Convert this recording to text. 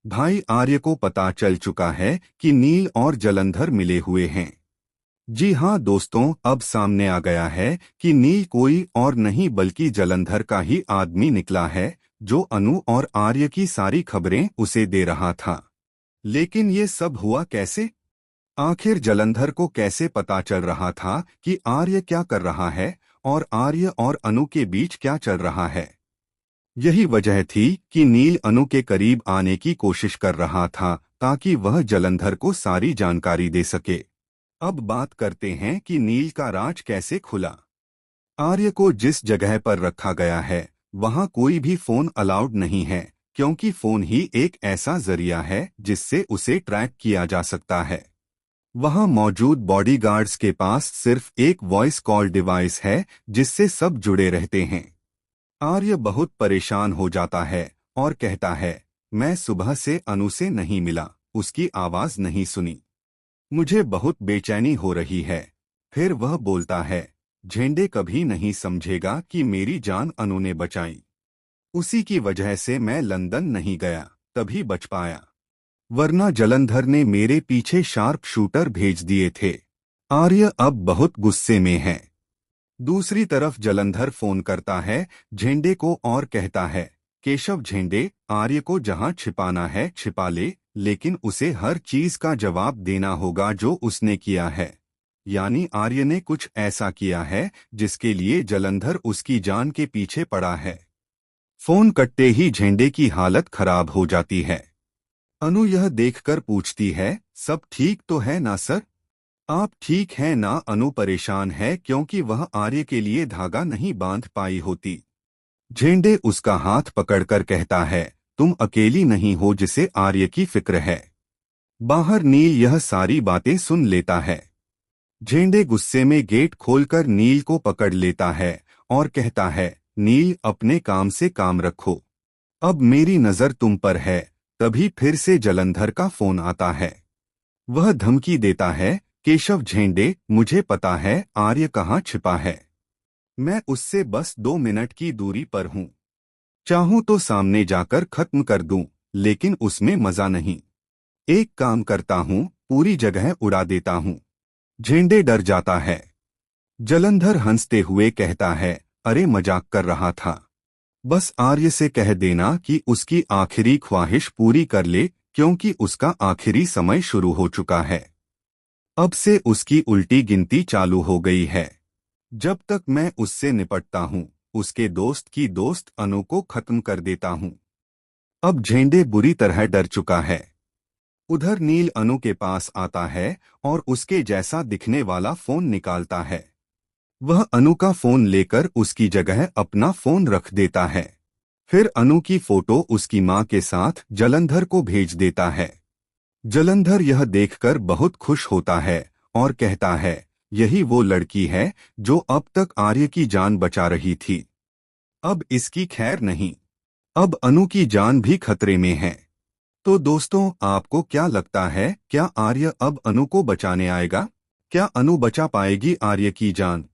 भाई आर्य को पता चल चुका है कि नील और जलंधर मिले हुए हैं। जी हाँ दोस्तों, अब सामने आ गया है कि नील कोई और नहीं बल्कि जलंधर का ही आदमी निकला है, जो अनु और आर्य की सारी खबरें उसे दे रहा था। लेकिन ये सब हुआ कैसे? आखिर जलंधर को कैसे पता चल रहा था कि आर्य क्या कर रहा है और आर्य और अनु के बीच क्या चल रहा है? यही वजह थी कि नील अनु के करीब आने की कोशिश कर रहा था ताकि वह जलंधर को सारी जानकारी दे सके। अब बात करते हैं कि नील का राज कैसे खुला। आर्य को जिस जगह पर रखा गया है वहां कोई भी फोन अलाउड नहीं है, क्योंकि फोन ही एक ऐसा जरिया है जिससे उसे ट्रैक किया जा सकता है। वहां मौजूद बॉडीगार्ड्स के पास सिर्फ एक वॉइस कॉल डिवाइस है जिससे सब जुड़े रहते हैं। आर्य बहुत परेशान हो जाता है और कहता है, मैं सुबह से अनु से नहीं मिला, उसकी आवाज नहीं सुनी, मुझे बहुत बेचैनी हो रही है। फिर वह बोलता है, झेंडे कभी नहीं समझेगा कि मेरी जान अनु ने बचाई। उसी की वजह से मैं लंदन नहीं गया, तभी बच पाया, वरना जलंधर ने मेरे पीछे शार्प शूटर भेज दिए थे। आर्य अब बहुत गुस्से में है। दूसरी तरफ जलंधर फोन करता है झेंडे को और कहता है, केशव झेंडे, आर्य को जहां छिपाना है छिपा ले, लेकिन उसे हर चीज का जवाब देना होगा जो उसने किया है। यानी आर्य ने कुछ ऐसा किया है जिसके लिए जलंधर उसकी जान के पीछे पड़ा है। फोन कटते ही झेंडे की हालत खराब हो जाती है। अनु यह देखकर पूछती है, सब ठीक तो है ना सर? आप ठीक हैं ना? अनु परेशान है क्योंकि वह आर्य के लिए धागा नहीं बांध पाई होती। झेंडे उसका हाथ पकड़कर कहता है, तुम अकेली नहीं हो जिसे आर्य की फिक्र है। बाहर नील यह सारी बातें सुन लेता है। झेंडे गुस्से में गेट खोलकर नील को पकड़ लेता है और कहता है, नील अपने काम से काम रखो, अब मेरी नजर तुम पर है। तभी फिर से जलंधर का फोन आता है। वह धमकी देता है, केशव झेंडे, मुझे पता है आर्य कहाँ छिपा है, मैं उससे बस 2 मिनट की दूरी पर हूँ, चाहूं तो सामने जाकर खत्म कर दूं, लेकिन उसमें मजा नहीं। एक काम करता हूँ, पूरी जगह उड़ा देता हूँ। झेंडे डर जाता है। जलंधर हंसते हुए कहता है, अरे मजाक कर रहा था, बस आर्य से कह देना कि उसकी आखिरी ख्वाहिश पूरी कर ले, क्योंकि उसका आखिरी समय शुरू हो चुका है। अब से उसकी उल्टी गिनती चालू हो गई है। जब तक मैं उससे निपटता हूँ, उसके दोस्त की दोस्त अनु को खत्म कर देता हूँ। अब झेंडे बुरी तरह डर चुका है। उधर नील अनु के पास आता है और उसके जैसा दिखने वाला फोन निकालता है। वह अनु का फोन लेकर उसकी जगह अपना फोन रख देता है। फिर अनु की फोटो उसकी मां के साथ जलंधर को भेज देता है। जलंधर यह देखकर बहुत खुश होता है और कहता है, यही वो लड़की है जो अब तक आर्य की जान बचा रही थी। अब इसकी खैर नहीं, अब अनु की जान भी खतरे में है। तो दोस्तों, आपको क्या लगता है, क्या आर्य अब अनु को बचाने आएगा? क्या अनु बचा पाएगी आर्य की जान?